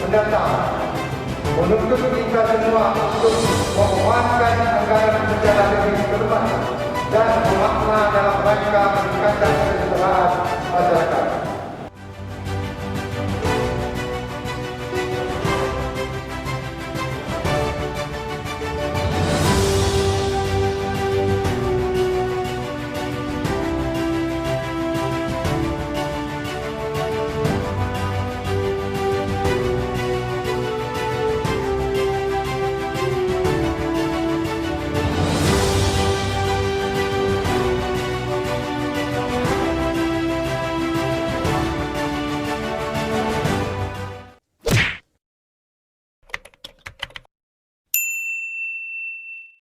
mendatang. Menuntut kita semua untuk memuaskan anggaran secara lebih cermat dan bermakna dalam rangka meningkatkan kesejahteraan masyarakat.